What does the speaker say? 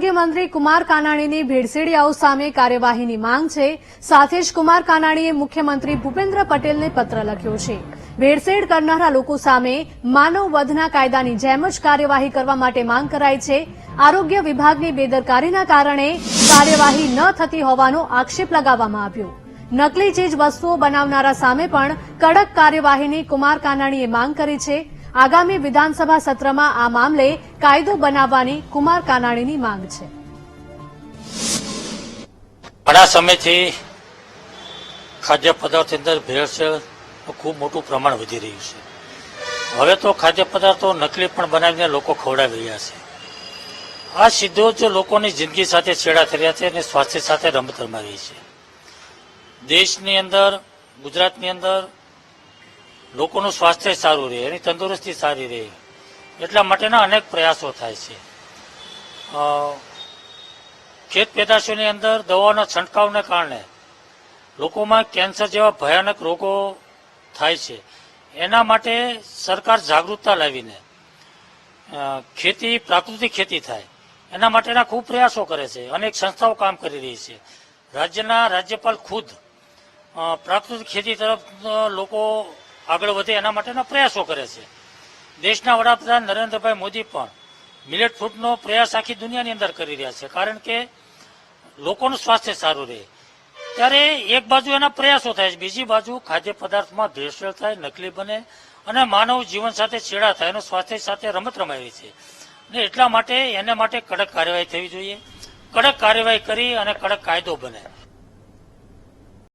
આરોગ્ય મંત્રી કુમાર કાનાણીની ભેળસેળિયાઓ સામે કાર્યવાહીની માંગ છે। સાથે જ કુમાર કાનાણીએ મુખ્યમંત્રી ભૂપેન્દ્ર પટેલને પત્ર લખ્યો છે। ભેળસેળ કરનારા લોકો સામે માનવ વધના કાયદાની જેમ જ કાર્યવાહી કરવા માટે માંગ કરાઈ છે। આરોગ્ય વિભાગની બેદરકારીના કારણે કાર્યવાહી ન થતી હોવાનો આક્ષેપ લગાવવામાં આવ્યો। નકલી ચીજ વસ્તુઓ બનાવનારા સામે પણ કડક કાર્યવાહીની કુમાર કાનાણીએ માંગ કરી છે। આગામી વિધાનસભા સત્રમાં આ મામલે કાયદો બનાવવાની કુમાર કાનાણીની માંગ છે। ઘણા સમયથી ખાદ્ય પદાર્થની અંદર ભેળસેળ ખૂબ મોટું પ્રમાણ વધી રહ્યું છે। હવે તો ખાદ્ય પદાર્થો નકલી પણ બનાવીને લોકો ખવડાવી રહ્યા છે। આ સીધો જ લોકોની જિંદગી સાથે છેડા થઈ રહ્યા છે અને સ્વાસ્થ્ય સાથે રમત રમાઈ છે। દેશની અંદર, ગુજરાતની અંદર લોકોનું સ્વાસ્થ્ય સારું રહે, એની તંદુરસ્તી સારી રહે, એટલા માટેના અનેક પ્રયાસો થાય છે। ખેત પેદાશોની અંદર દવાઓના છંટકાવને કારણે લોકોમાં કેન્સર જેવા ભયાનક રોગો થાય છે। એના માટે સરકાર જાગૃતતા લાવીને ખેતી, પ્રાકૃતિક ખેતી થાય એના માટેના ખૂબ પ્રયાસો કરે છે। અનેક સંસ્થાઓ કામ કરી રહી છે। રાજ્યના રાજ્યપાલ ખુદ પ્રાકૃતિક ખેતી તરફ લોકો આગળ વધે એના માટેના પ્રયાસો કરે છે। દેશના વડાપ્રધાન નરેન્દ્રભાઈ મોદી પણ મિલેટ ફૂડનો પ્રયાસ આખી દુનિયાની અંદર કરી રહ્યા છે, કારણ કે લોકોનું સ્વાસ્થ્ય સારું રહે। ત્યારે એક બાજુ એના પ્રયાસો થાય છે, બીજી બાજુ ખાદ્ય પદાર્થમાં ભેળસેળ થાય, નકલી બને અને માનવ જીવન સાથે છેડા થાય, એનું સ્વાસ્થ્ય સાથે રમત રમાઈ રહી છે। અને એટલા માટે એને માટે કડક કાર્યવાહી થવી જોઈએ। કડક કાર્યવાહી કરી અને કડક કાયદો બને।